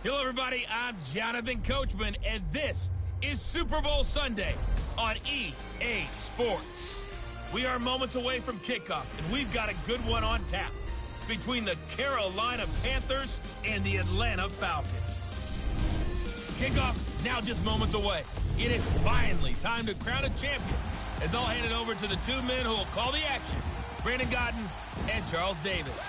Hello, everybody. I'm Jonathan Coachman, and this is Super Bowl Sunday on EA Sports. We are moments away from kickoff, and we've got a good one on tap between the Carolina Panthers and the Atlanta Falcons. Kickoff now just moments away. It is finally time to crown a champion, as I'll hand it over to the two men who will call the action, Brandon Godden and Charles Davis.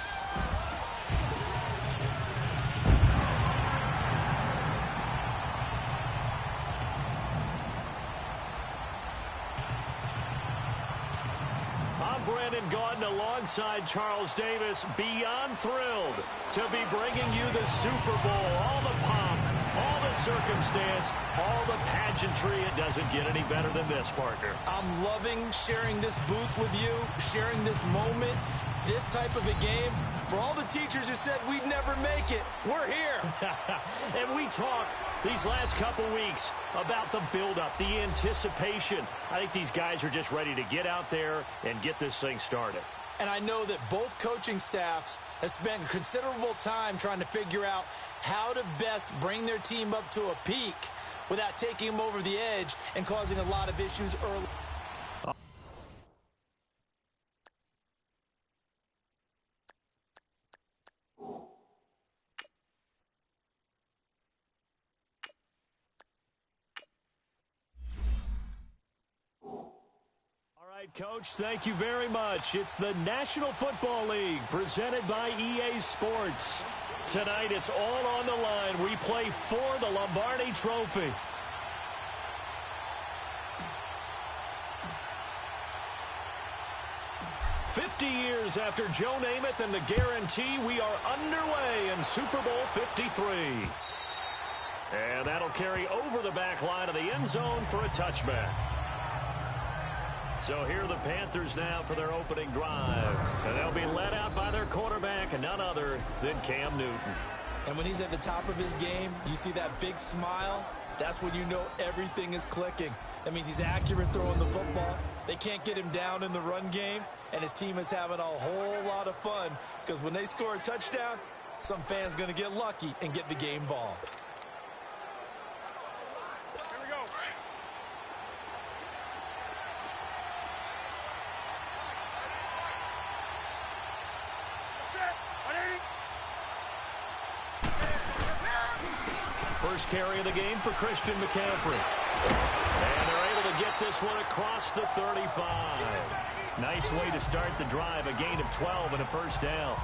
Brandon Godden alongside Charles Davis, beyond thrilled to be bringing you the Super Bowl. All the pomp, all the circumstance, all the pageantry. It doesn't get any better than this, partner. I'm loving sharing this booth with you, sharing this moment, this type of a game. For all the teachers who said we'd never make it, we're here. And we talk these last couple weeks about the buildup, the anticipation. I think these guys are just ready to get out there and get this thing started. And I know that both coaching staffs have spent considerable time trying to figure out how to best bring their team up to a peak without taking them over the edge and causing a lot of issues early. Coach, thank you very much. It's the National Football League presented by EA Sports. Tonight, it's all on the line. We play for the Lombardi Trophy. "50 years after Joe Namath and the guarantee, we are underway in Super Bowl 53. And that'll carry over the back line of the end zone for a touchback. So here are the Panthers now for their opening drive. And they'll be led out by their quarterback, and none other than Cam Newton. And when he's at the top of his game, you see that big smile, that's when you know everything is clicking. That means he's accurate throwing the football. They can't get him down in the run game, and his team is having a whole lot of fun because when they score a touchdown, some fan's going to get lucky and get the game ball. First carry of the game for Christian McCaffrey. And they're able to get this one across the 35. Nice way to start the drive, a gain of 12 and a first down.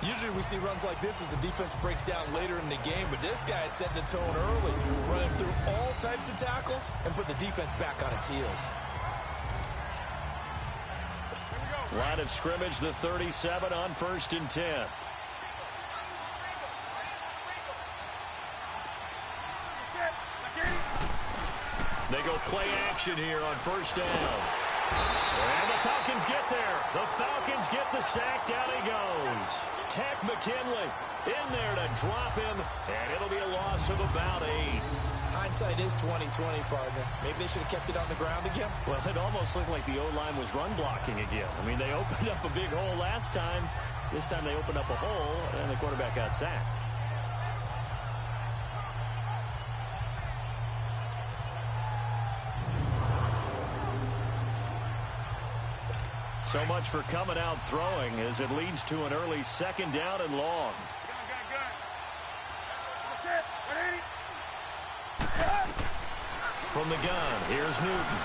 Usually we see runs like this as the defense breaks down later in the game, but this guy is setting the tone early, running through all types of tackles and put the defense back on its heels. Line of scrimmage, the 37 on 1st and 10. They go play action here on 1st down. And the Falcons get there. The Falcons get the sack. Down he goes. Tack McKinley in there to drop him, and it'll be a loss of about 8. Hindsight is 20/20, partner. Maybe they should have kept it on the ground again. Well, it almost looked like the O-line was run blocking again. I mean, they opened up a big hole last time. This time they opened up a hole, and the quarterback got sacked. So much for coming out throwing as it leads to an early 2nd down and long. From the gun, here's Newton.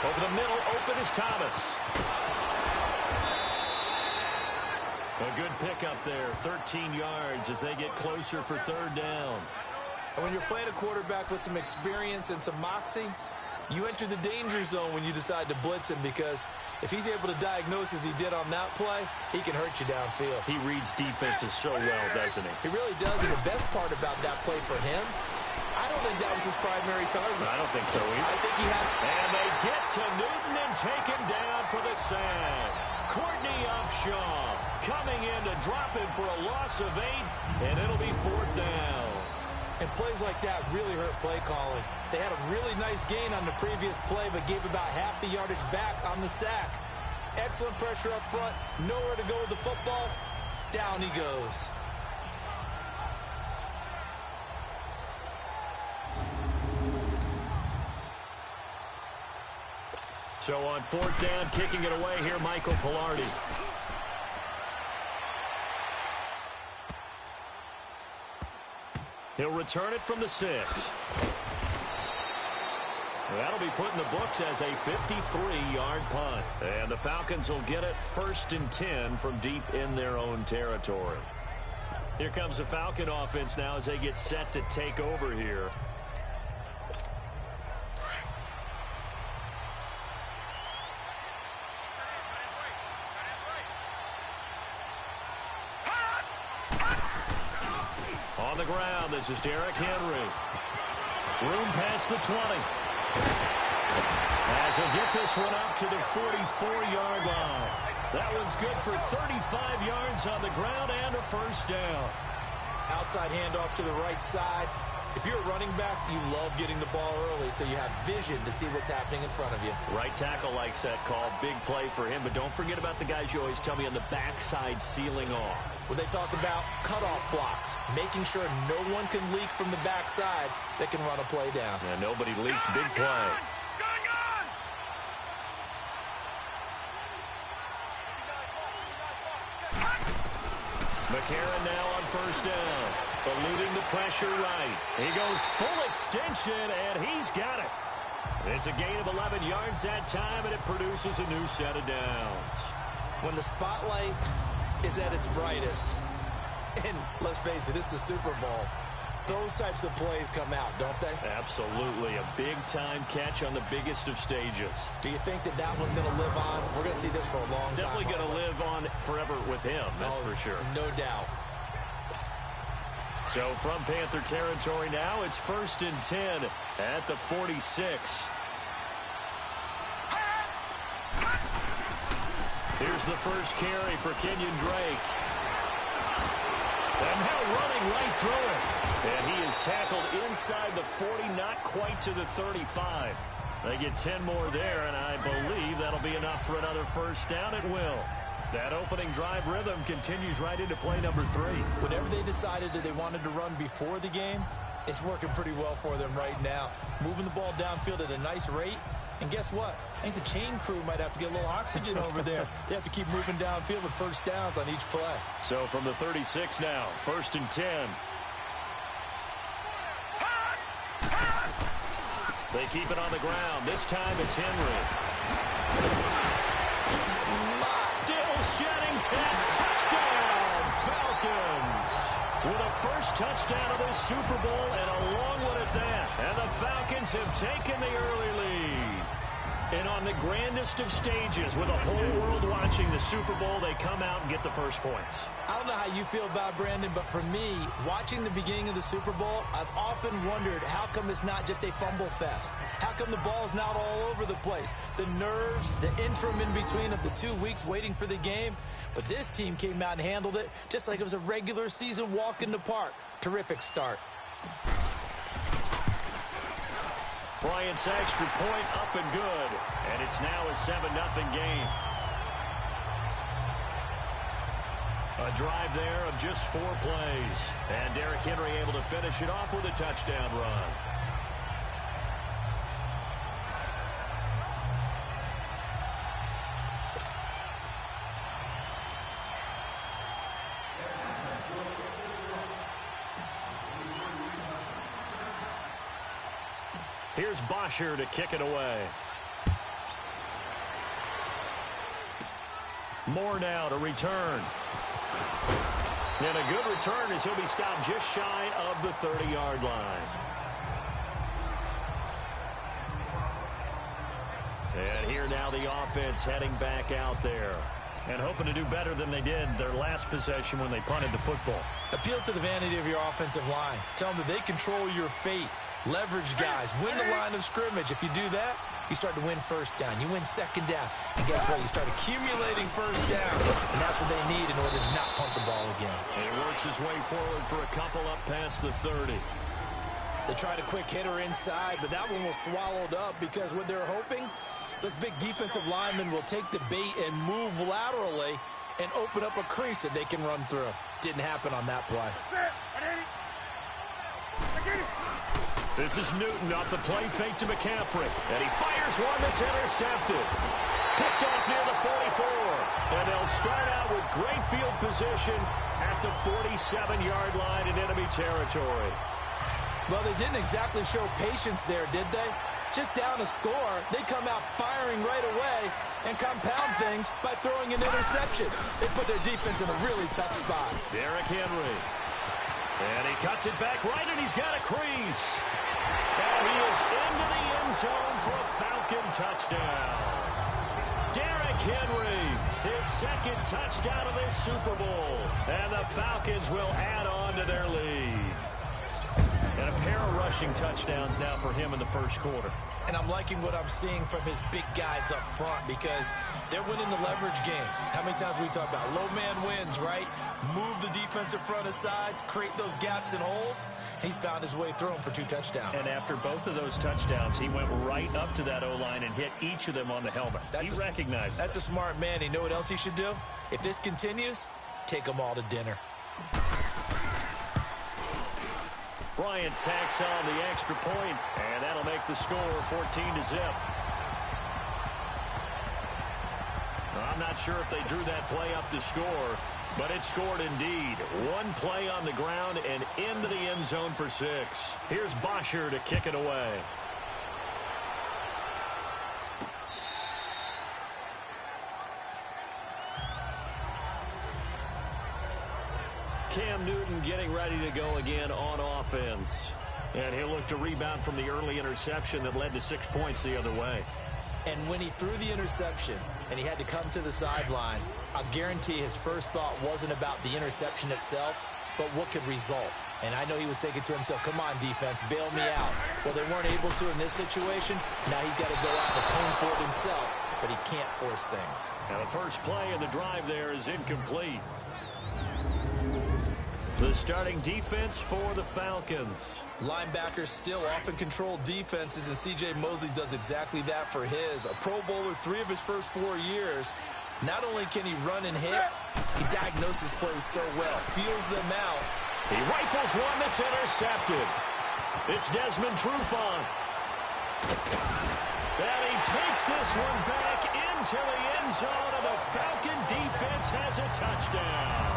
Over the middle, open is Thomas. A good pickup there, 13 yards as they get closer for 3rd down. And when you're playing a quarterback with some experience and some moxie, you enter the danger zone when you decide to blitz him, because if he's able to diagnose as he did on that play, he can hurt you downfield. He reads defenses so well, doesn't he? He really does, and the best part about that play for him, I don't think that was his primary target. I don't think so either. I think he had... And they get to Newton and take him down for the sack. Courtney Upshaw coming in to drop him for a loss of 8, and it'll be 4th down. And plays like that really hurt play calling. They had a really nice gain on the previous play, but gave about half the yardage back on the sack. Excellent pressure up front. Nowhere to go with the football. Down he goes. So on fourth down, kicking it away here, Michael Pilardi. He'll return it from the 6. That'll be put in the books as a 53-yard punt. And the Falcons will get it 1st and 10 from deep in their own territory. Here comes the Falcon offense now as they get set to take over here. On the ground, this is Derrick Henry. Room past the 20. As he'll get this one up to the 44-yard line. That one's good for 35 yards on the ground and a first down. Outside handoff to the right side. If you're a running back, you love getting the ball early so you have vision to see what's happening in front of you. Right tackle likes that call. Big play for him. But don't forget about the guys you always tell me on the backside sealing off. When they talk about cutoff blocks, making sure no one can leak from the backside that can run a play down. And nobody leaked. Big play. McCarron now on first down. Eluding the pressure right. He goes full extension, and he's got it. It's a gain of 11 yards that time, and it produces a new set of downs. When the spotlight is at its brightest, and let's face it, it's the Super Bowl, those types of plays come out, don't they? Absolutely. A big-time catch on the biggest of stages. Do you think that that one's going to live on? We're going to see this for a long time. Definitely going to live on forever with him, that's for sure. No doubt. So from Panther territory now, it's 1st and 10 at the 46. Here's the first carry for Kenyon Drake. And now running right through it. And he is tackled inside the 40, not quite to the 35. They get 10 more there, and I believe that'll be enough for another first down. It will. That opening drive rhythm continues right into play number 3. Whenever they decided that they wanted to run before the game, it's working pretty well for them right now. Moving the ball downfield at a nice rate. And guess what? I think the chain crew might have to get a little oxygen over there. They have to keep moving downfield with first downs on each play. So from the 36 now, 1st and 10. They keep it on the ground. This time it's Henry. Still shedding 10. Touchdown, Falcons. With a first touchdown of the Super Bowl and a long one at that. And the Falcons have taken the early lead. And on the grandest of stages, with the whole world watching the Super Bowl, they come out and get the first points. I don't know how you feel about it, Brandon, but for me, watching the beginning of the Super Bowl, I've often wondered how come it's not just a fumble fest? How come the ball's not all over the place? The nerves, the interim in between of the 2 weeks waiting for the game. But this team came out and handled it just like it was a regular season walk in the park. Terrific start. Bryant's extra point up and good. And it's now a 7-0 game. A drive there of just 4 plays. And Derrick Henry able to finish it off with a touchdown run. Here's Bosher to kick it away. Moore now to return. And a good return as he'll be stopped just shy of the 30-yard line. And here now the offense heading back out there. And hoping to do better than they did their last possession when they punted the football. Appeal to the vanity of your offensive line. Tell them that they control your fate. Leverage guys. Win the line of scrimmage. If you do that, you start to win first down. You win second down. And guess what? You start accumulating first down. And that's what they need in order to not punt the ball again. And it works his way forward for a couple up past the 30. They tried a quick hitter inside, but that one was swallowed up because what they're hoping, this big defensive lineman will take the bait and move laterally and open up a crease that they can run through. Didn't happen on that play. This is Newton off the play fake to McCaffrey. And he fires one that's intercepted. Picked off near the 44. And they'll start out with great field position at the 47-yard line in enemy territory. Well, they didn't exactly show patience there, did they? Just down a score, they come out firing right away and compound things by throwing an interception. They put their defense in a really tough spot. Derrick Henry. And he cuts it back right, and he's got a crease. And he is into the end zone for a Falcon touchdown. Derrick Henry, his second touchdown of this Super Bowl. And the Falcons will add on to their lead. And a pair of rushing touchdowns now for him in the first quarter. And I'm liking what I'm seeing from his big guys up front because they're winning the leverage game. How many times we talk about low man wins, right? Move the defensive front aside, create those gaps and holes. He's found his way through them for 2 touchdowns. And after both of those touchdowns, he went right up to that O-line and hit each of them on the helmet. He recognized That's a smart man. You know what else he should do? If this continues, take them all to dinner. Bryant tacks on the extra point, and that'll make the score 14-0. I'm not sure if they drew that play up to score, but it scored indeed. One play on the ground and into the end zone for 6. Here's Bosher to kick it away. Cam Newton getting ready to go again on offense. And he'll look to rebound from the early interception that led to 6 points the other way. And when he threw the interception and he had to come to the sideline, I guarantee his first thought wasn't about the interception itself, but what could result. And I know he was thinking to himself, come on, defense, bail me out. Well, they weren't able to in this situation. Now he's got to go out and atone for it himself, but he can't force things. Now the first play of the drive there is incomplete. The starting defense for the Falcons. Linebackers still often control defenses, and C.J. Mosley does exactly that for his. A Pro Bowler 3 of his first 4 years. Not only can he run and hit, he diagnoses plays so well, feels them out. He rifles one that's intercepted. It's Desmond Trufant. And he takes this one back into the end zone, and the Falcon defense has a touchdown.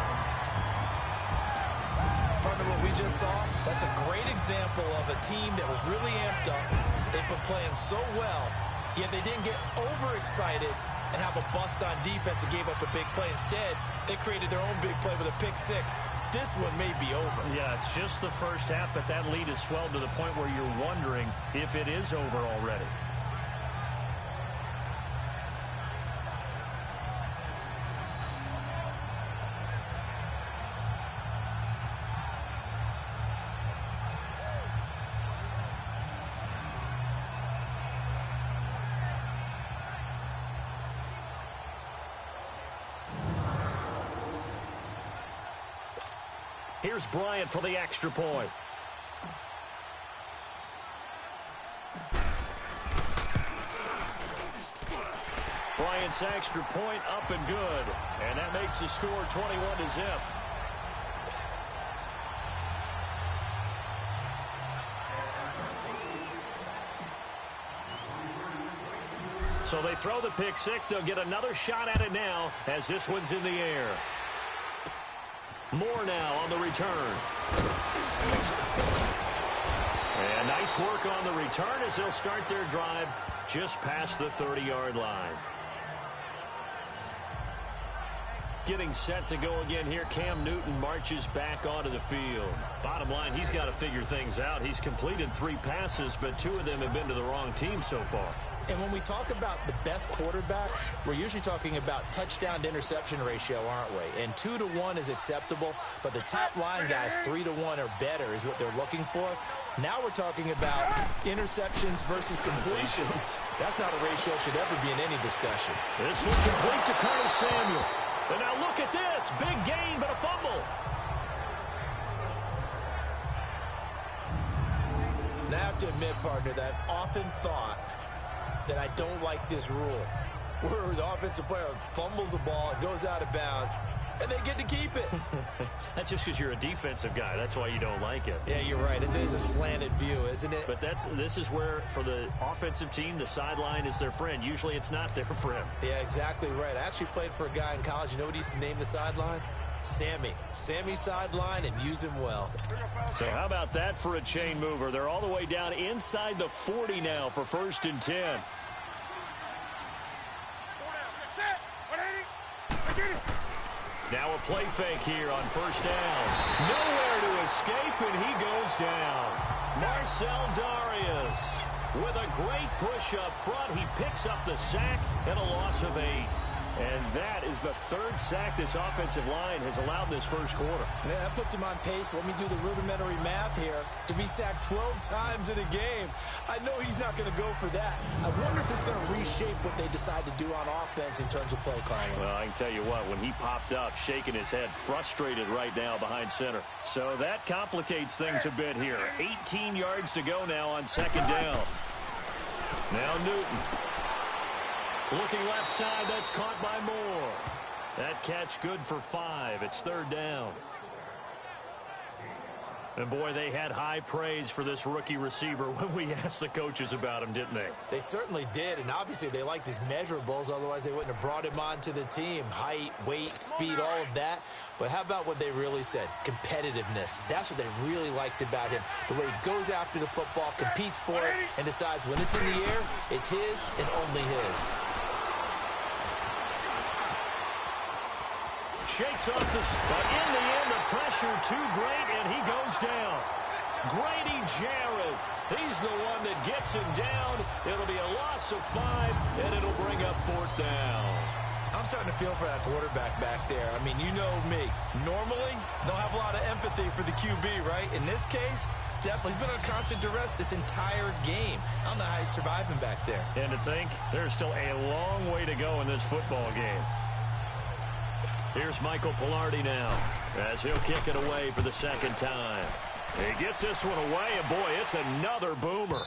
Partner, what we just saw, that's a great example of a team that was really amped up. They've been playing so well, yet they didn't get overexcited and have a bust on defense and gave up a big play. Instead, they created their own big play with a pick 6. This one may be over. Yeah, it's just the first half, but that lead has swelled to the point where you're wondering if it is over already. Here's Bryant for the extra point. Bryant's extra point up and good. And that makes the score 21-0. So they throw the pick 6. They'll get another shot at it now as this one's in the air. Moore now on the return. And nice work on the return as they'll start their drive just past the 30-yard line. Getting set to go again here, Cam Newton marches back onto the field. Bottom line, he's got to figure things out. He's completed 3 passes, but 2 of them have been to the wrong team so far. And when we talk about the best quarterbacks, we're usually talking about touchdown to interception ratio, aren't we? And 2 to 1 is acceptable, but the top line guys 3 to 1 or better is what they're looking for. Now we're talking about interceptions versus completions. That's not a ratio should ever be in any discussion. This one complete to Curtis Samuel. And now look at this. Big gain, but a fumble. And I have to admit, partner, that I've often thought that I don't like this rule, where the offensive player fumbles the ball, it goes out of bounds, and they get to keep it. That's just because you're a defensive guy. That's why you don't like it. Yeah, you're right. It is a slanted view, isn't it? But this is where, for the offensive team, the sideline is their friend. Usually it's not their friend. Yeah, exactly right. I actually played for a guy in college. You know what he used to name the sideline? Sammy. Sammy sideline, and use him well. So how about that for a chain mover? They're all the way down inside the 40 now for 1st and 10. Now a play fake here on 1st down. Nowhere to escape, and he goes down. Marcel Darius with a great push up front. He picks up the sack and a loss of 8. And that is the 3rd sack this offensive line has allowed this first quarter. Man, that puts him on pace. Let me do the rudimentary math here. To be sacked 12 times in a game, I know he's not going to go for that. I wonder if it's going to reshape what they decide to do on offense in terms of play calling. Well, I can tell you what, when he popped up, shaking his head, frustrated right now behind center. So that complicates things a bit here. 18 yards to go now on 2nd down. Now Newton. Looking left side, that's caught by Moore. That catch good for 5. It's 3rd down. And boy, they had high praise for this rookie receiver when we asked the coaches about him, didn't they? They certainly did, and obviously they liked his measurables. Otherwise, they wouldn't have brought him onto the team. Height, weight, speed, all of that. But how about what they really said? Competitiveness. That's what they really liked about him. The way he goes after the football, competes for it, and decides when it's in the air, it's his and only his. Shakes off but in the end, the pressure too great, and he goes down. Grady Jarrett, he's the one that gets him down. It'll be a loss of 5, and it'll bring up 4th down. I'm starting to feel for that quarterback back there. I mean, you know me. Normally, don't have a lot of empathy for the QB, right? In this case, definitely. He's been on constant duress this entire game. I don't know how he's surviving back there. And to think, there's still a long way to go in this football game. Here's Michael Pilardi now, as he'll kick it away for the 2nd time. He gets this one away, and boy, it's another boomer.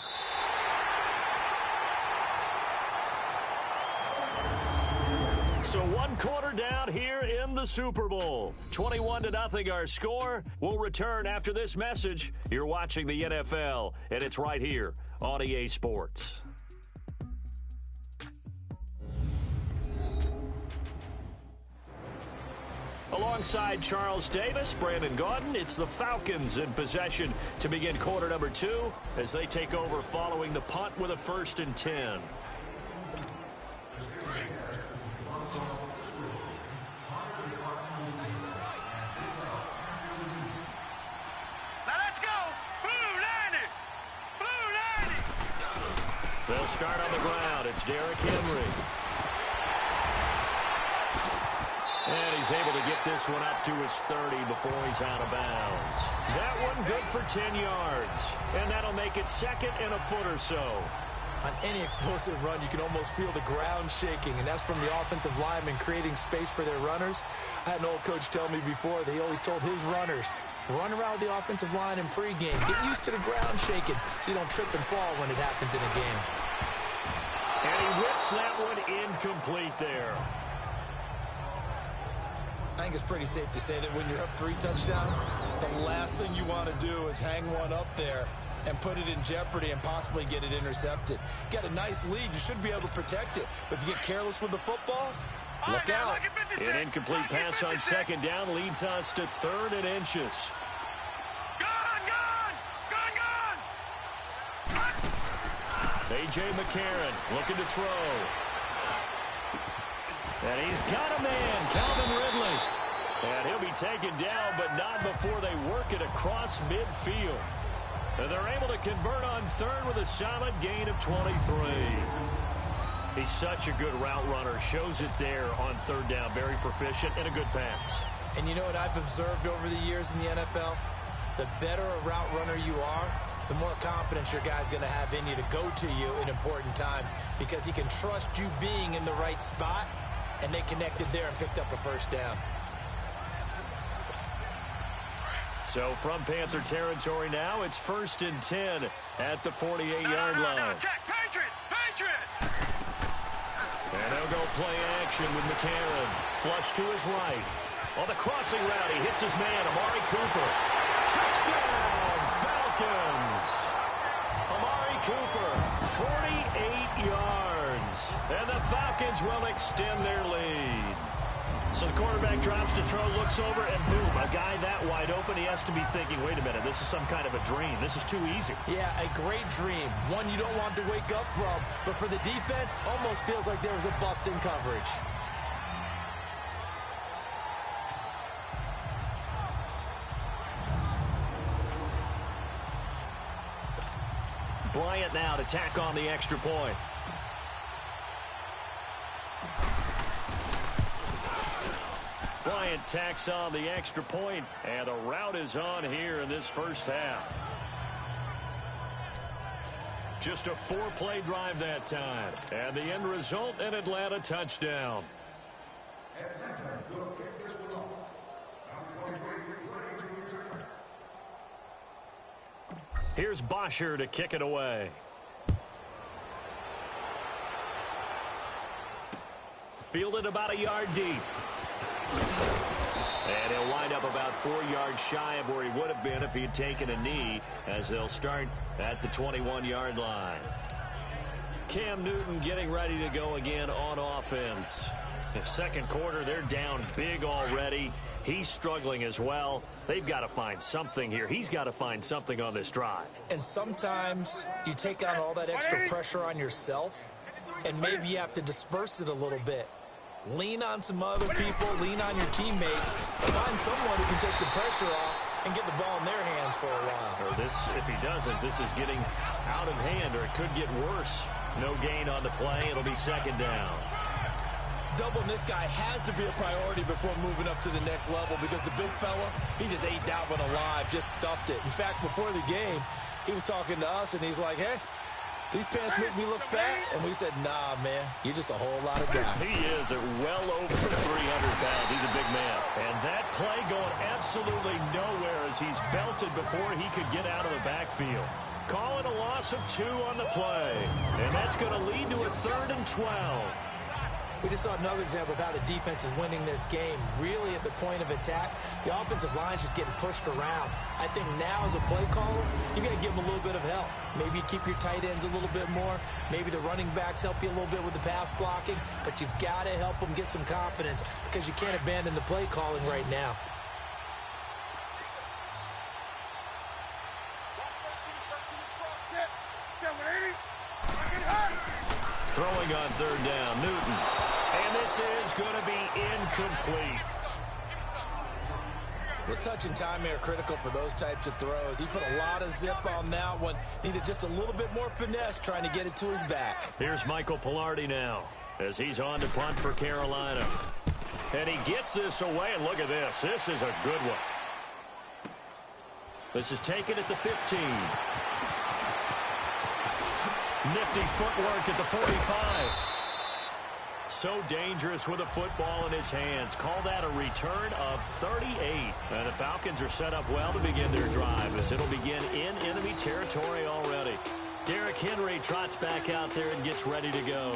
So 1 quarter down here in the Super Bowl. 21-0 our score. We'll return after this message. You're watching the NFL, and it's right here on EA Sports. Alongside Charles Davis, Brandon Gaudin, it's the Falcons in possession to begin quarter number 2 as they take over following the punt with a 1st and 10. Now let's go! Blue 90! Blue 90! They'll start on the ground. It's Derrick Henry. And he's able to get this one up to his 30 before he's out of bounds. That one good for 10 yards. And that'll make it 2nd and a foot or so. On any explosive run, you can almost feel the ground shaking, and that's from the offensive linemen creating space for their runners. I had an old coach tell me before, they always told his runners, run around the offensive line in pregame. Get used to the ground shaking so you don't trip and fall when it happens in a game. And he whips that one incomplete there. I think it's pretty safe to say that when you're up 3 touchdowns, the last thing you want to do is hang one up there and put it in jeopardy and possibly get it intercepted. Got a nice lead. You should be able to protect it. But if you get careless with the football, look out. An incomplete pass on 2nd down leads us to 3rd and inches. A.J. McCarron looking to throw. And he's got a man, Calvin Ridley. And he'll be taken down, but not before they work it across midfield. And they're able to convert on 3rd with a solid gain of 23. He's such a good route runner. Shows it there on 3rd down. Very proficient and a good pass. And you know what I've observed over the years in the NFL? The better a route runner you are, the more confidence your guy's going to have in you to go to you in important times because he can trust you being in the right spot, and they connected there and picked up a 1st down. So from Panther territory now, it's 1st and 10 at the 48-yard line. And they'll go play action with McCarron. Flush to his right. On the crossing route, he hits his man, Amari Cooper. Touchdown, Falcons! Amari Cooper, 48 yards. And the Falcons will extend their lead. So the quarterback drops to throw, looks over, and boom, a guy that wide open, he has to be thinking, wait a minute, this is some kind of a dream. This is too easy. Yeah, a great dream. One you don't want to wake up from. But for the defense, almost feels like there was a bust in coverage. Bryant now to tack on the extra point. Bryant tacks on the extra point, and the route is on here in this first half. Just a 4-play drive that time, and the end result, an Atlanta touchdown. Here's Bosher to kick it away. Fielded about a yard deep. And he'll wind up about 4 yards shy of where he would have been if he had taken a knee, as they'll start at the 21-yard line. Cam Newton getting ready to go again on offense. The second quarter, they're down big already. He's struggling as well. They've got to find something here. He's got to find something on this drive. And sometimes you take on all that extra pressure on yourself, and maybe you have to disperse it a little bit. Lean on some other people, lean on your teammates, find someone who can take the pressure off and get the ball in their hands for a while. Or this, if he doesn't, this is getting out of hand, or it could get worse. No gain on the play. It'll be second down. Doubling this guy has to be a priority before moving up to the next level, because the big fella, he just ate that one alive, just stuffed it. In fact, before the game, he was talking to us, and he's like, hey, these pants make me look fat. And we said, nah, man, you're just a whole lot of guy. He is at well over 300 pounds. He's a big man. And that play going absolutely nowhere as he's belted before he could get out of the backfield. Call it a loss of 2 on the play. And that's going to lead to a 3rd and 12. We just saw another example of how the defense is winning this game. Really at the point of attack, the offensive line's just getting pushed around. I think now as a play caller, you got to give them a little bit of help. Maybe you keep your tight ends a little bit more. Maybe the running backs help you a little bit with the pass blocking. But you've got to help them get some confidence, because you can't abandon the play calling right now. Throwing on 3rd down, Newton. And this is going to be incomplete. The touch and timing are critical for those types of throws. He put a lot of zip on that one. Needed just a little bit more finesse trying to get it to his back. Here's Michael Pilardi now as he's on to punt for Carolina. And he gets this away, and look at this. This is a good one. This is taken at the 15. Nifty footwork at the 45. So dangerous with a football in his hands. Call that a return of 38. And the Falcons are set up well to begin their drive, as it'll begin in enemy territory already. Derrick Henry trots back out there and gets ready to go.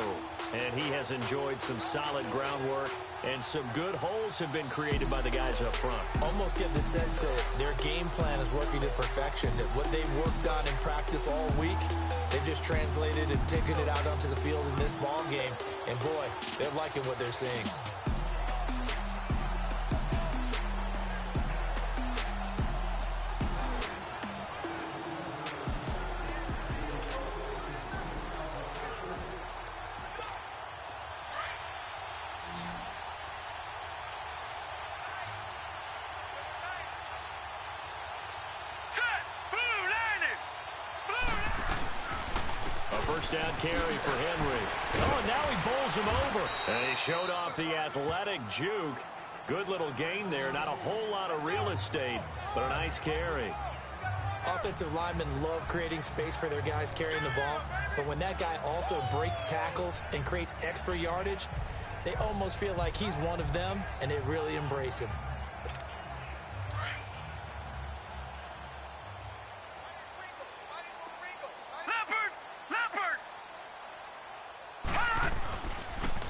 And he has enjoyed some solid groundwork, and some good holes have been created by the guys up front. Almost get the sense that their game plan is working to perfection, that what they've worked on in practice all week, they've just translated and taken it out onto the field in this ball game. And boy, they're liking what they're seeing. First down carry for Henry. Oh, and now he bowls him over. And he showed off the athletic juke. Good little gain there. Not a whole lot of real estate, but a nice carry. Offensive linemen love creating space for their guys carrying the ball. But when that guy also breaks tackles and creates extra yardage, they almost feel like he's one of them, and they really embrace him.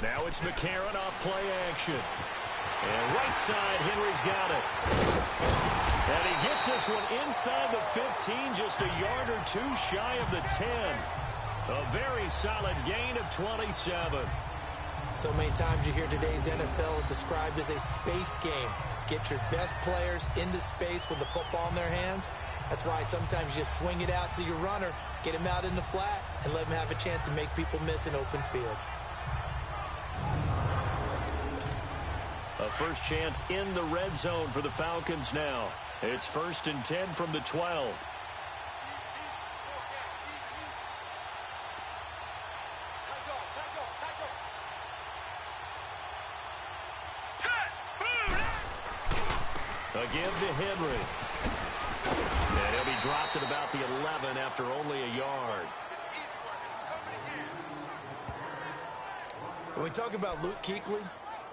Now it's McCarron off play action. And right side, Henry's got it. And he gets this one inside the 15, just a yard or two shy of the 10. A very solid gain of 27. So many times you hear today's NFL described as a space game. Get your best players into space with the football in their hands. That's why sometimes you just swing it out to your runner, get him out in the flat, and let him have a chance to make people miss an open field. A first chance in the red zone for the Falcons now. It's 1st and 10 from the 12. A give to Henry. And he'll be dropped at about the 11 after only a yard. When we talk about Luke Kuechly,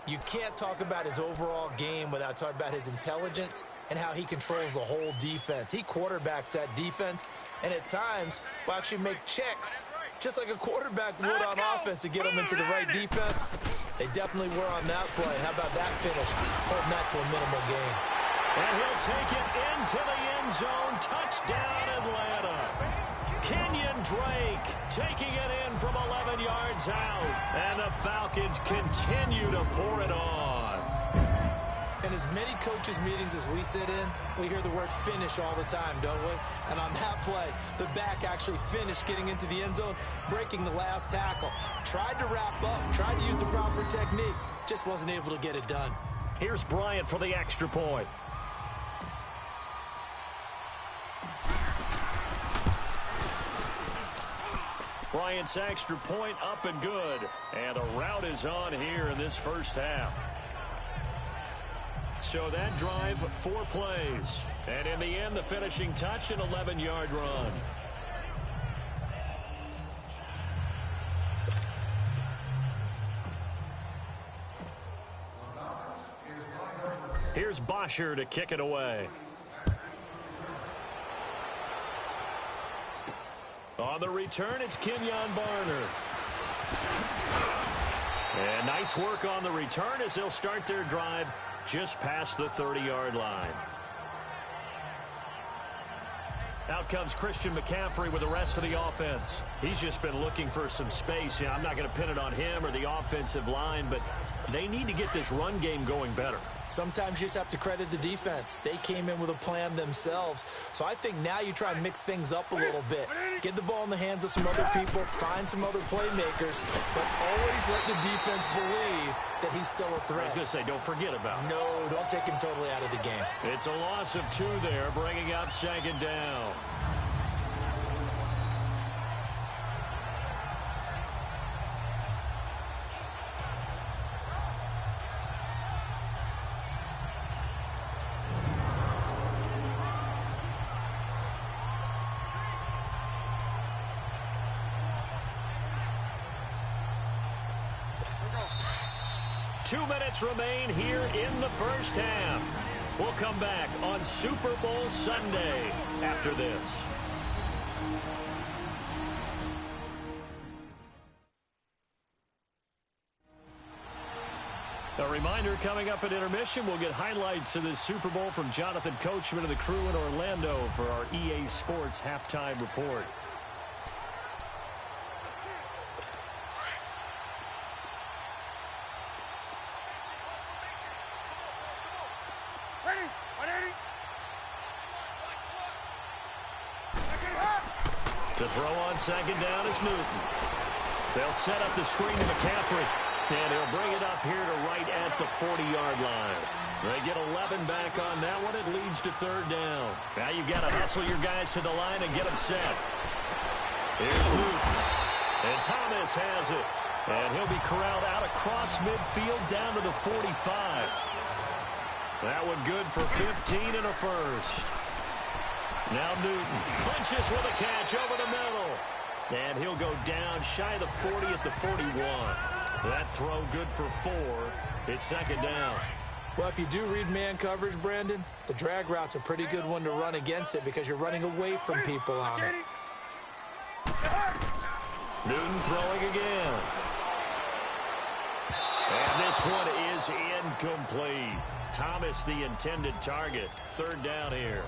you can't talk about his overall game without talking about his intelligence and how he controls the whole defense. He quarterbacks that defense, and at times will actually make checks, just like a quarterback would on offense to get them into the right defense. They definitely were on that play. How about that finish, holding that to a minimal gain. And he'll take it into the end zone. Touchdown, Atlanta. Kenyon Drake taking it in from 11 yards out. And the Falcons continue to pour it on. In as many coaches' meetings as we sit in, we hear the word finish all the time, don't we? And on that play, the back actually finished getting into the end zone, breaking the last tackle. Tried to wrap up, tried to use the proper technique, just wasn't able to get it done. Here's Bryant for the extra point. Bryant's extra point up and good. And a rout is on here in this first half. So that drive, 4 plays. And in the end, the finishing touch, an 11-yard run. Here's Bosher to kick it away. On the return, it's Kenyon Barner. And nice work on the return as they'll start their drive just past the 30-yard line. Out comes Christian McCaffrey with the rest of the offense. He's just been looking for some space. I'm not going to pin it on him or the offensive line, but they need to get this run game going better. Sometimes you just have to credit the defense. They came in with a plan themselves. So I think now you try and mix things up a little bit. Get the ball in the hands of some other people, find some other playmakers, but always let the defense believe that he's still a threat. I was going to say, don't forget about him. No, don't take him totally out of the game. It's a loss of 2 there, bringing up 2nd down. Two minutes remain here in the first half. We'll come back on Super Bowl Sunday after this. A reminder, coming up at intermission, we'll get highlights of this Super Bowl from Jonathan Coachman and the crew in Orlando for our EA Sports halftime report. To throw on 2nd down is Newton. They'll set up the screen to McCaffrey. And he'll bring it up here to right at the 40-yard line. They get 11 back on that one. It leads to 3rd down. Now you've got to hustle your guys to the line and get them set. Here's Newton. And Thomas has it. And he'll be corralled out across midfield down to the 45. That one good for 15 and a first. Now Newton clinches with a catch over the middle. And he'll go down shy of the 40 at the 41. That throw good for 4. It's 2nd down. Well, if you do read man coverage, Brandon, the drag route's a pretty good one to run against it because you're running away from people on it. Newton throwing again. And this one is incomplete. Thomas, the intended target. Third down here.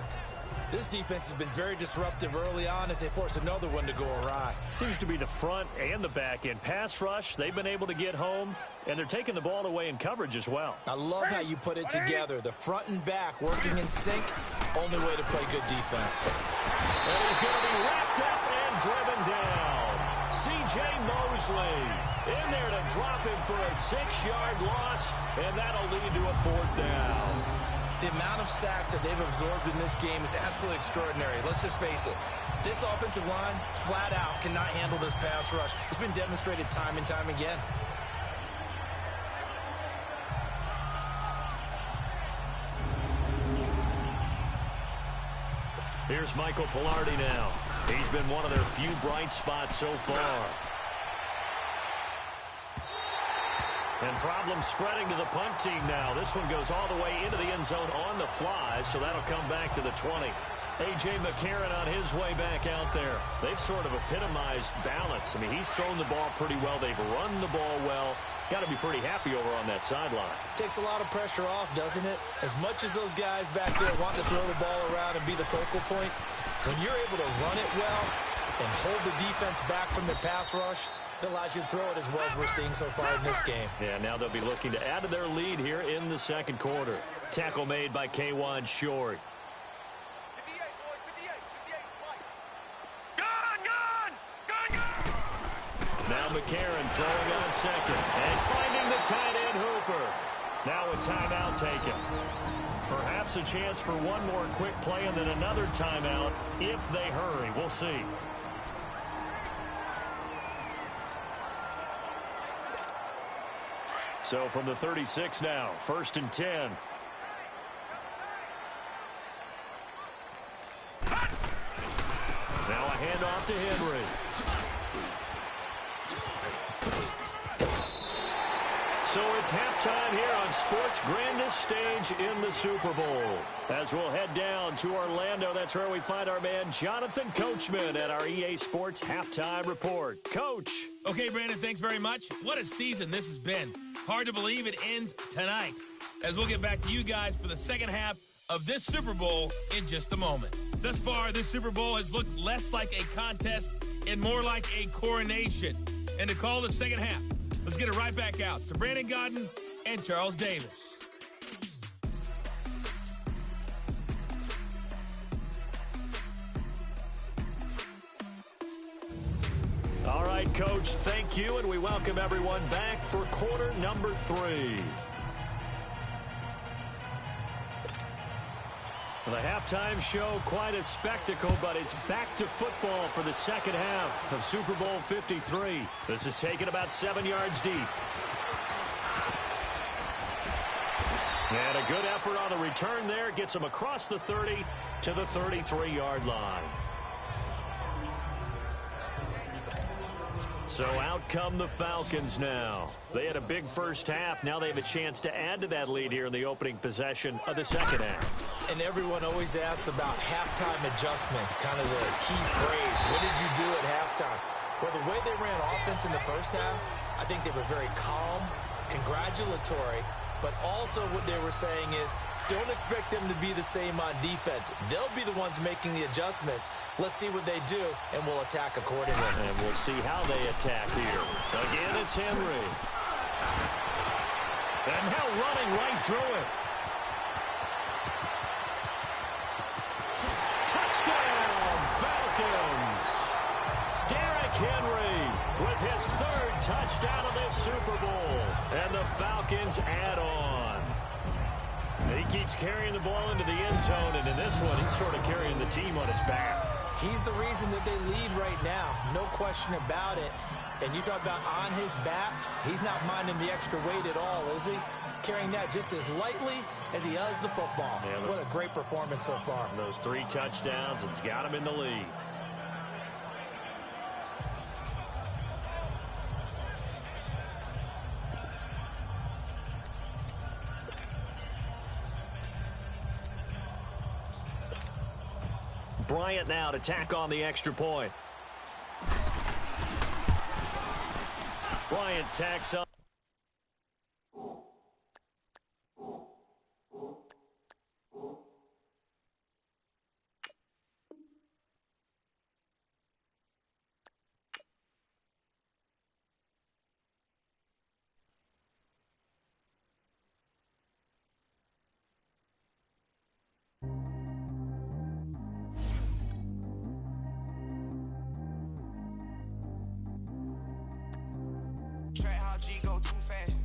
This defense has been very disruptive early on as they force another one to go awry. Seems to be the front and the back end. Pass rush, they've been able to get home, and they're taking the ball away in coverage as well. I love how you put it together. The front and back working in sync. Only way to play good defense. And he's going to be wrapped up and driven down. C.J. Mosley in there to drop him for a 6-yard loss, and that'll lead to a 4th down. The amount of sacks that they've absorbed in this game is absolutely extraordinary. Let's just face it. This offensive line, flat out, cannot handle this pass rush. It's been demonstrated time and time again. Here's Michael Pilardi now. He's been one of their few bright spots so far. And problems spreading to the punt team now. This one goes all the way into the end zone on the fly, so that'll come back to the 20. A.J. McCarron on his way back out there. They've sort of epitomized balance. I mean, he's thrown the ball pretty well. They've run the ball well. Got to be pretty happy over on that sideline. Takes a lot of pressure off, doesn't it? As much as those guys back there want to throw the ball around and be the focal point, when you're able to run it well and hold the defense back from the pass rush, it allows you to throw it as well as we're seeing so far in this game. Yeah, now they'll be looking to add to their lead here in the second quarter. Tackle made by K'Wan Short. Now McCarron throwing on second and finding the tight end Hooper. Now a timeout taken. Perhaps a chance for one more quick play and then another timeout if they hurry. We'll see. So from the 36 now, 1st and 10. Now a handoff to Henry. So it's halftime here on sports' grandest stage in the Super Bowl. As we'll head down to Orlando, that's where we find our man Jonathan Coachman at our EA Sports Halftime Report. Coach. Okay, Brandon, thanks very much. What a season this has been. Hard to believe it ends tonight. As we'll get back to you guys for the second half of this Super Bowl in just a moment. Thus far, this Super Bowl has looked less like a contest and more like a coronation. And to call the second half, let's get it right back out to Brandon Godden and Charles Davis. All right, Coach, thank you, and we welcome everyone back for quarter number 3. The halftime show, quite a spectacle, but it's back to football for the second half of Super Bowl 53. This is taken about 7 yards deep. And a good effort on the return there. Gets them across the 30 to the 33-yard line. So out come the Falcons now. They had a big first half. Now they have a chance to add to that lead here in the opening possession of the second half. And everyone always asks about halftime adjustments, kind of the key phrase. What did you do at halftime? Well, the way they ran offense in the first half, I think they were very calm, congratulatory, but also what they were saying is, don't expect them to be the same on defense. They'll be the ones making the adjustments. Let's see what they do, and we'll attack accordingly. And we'll see how they attack here. Again, it's Henry. And now running right through it. Touchdown, Falcons! Derrick Henry with his 3rd touchdown of this Super Bowl. And the Falcons add on. He keeps carrying the ball into the end zone, and in this one, he's sort of carrying the team on his back. He's the reason that they lead right now, no question about it. And you talk about on his back, he's not minding the extra weight at all, is he? Carrying that just as lightly as he does the football. Yeah, what a great performance so far. Those 3 touchdowns, it's got him in the lead. Bryant now to tack on the extra point. Bryant tacks on. too fast.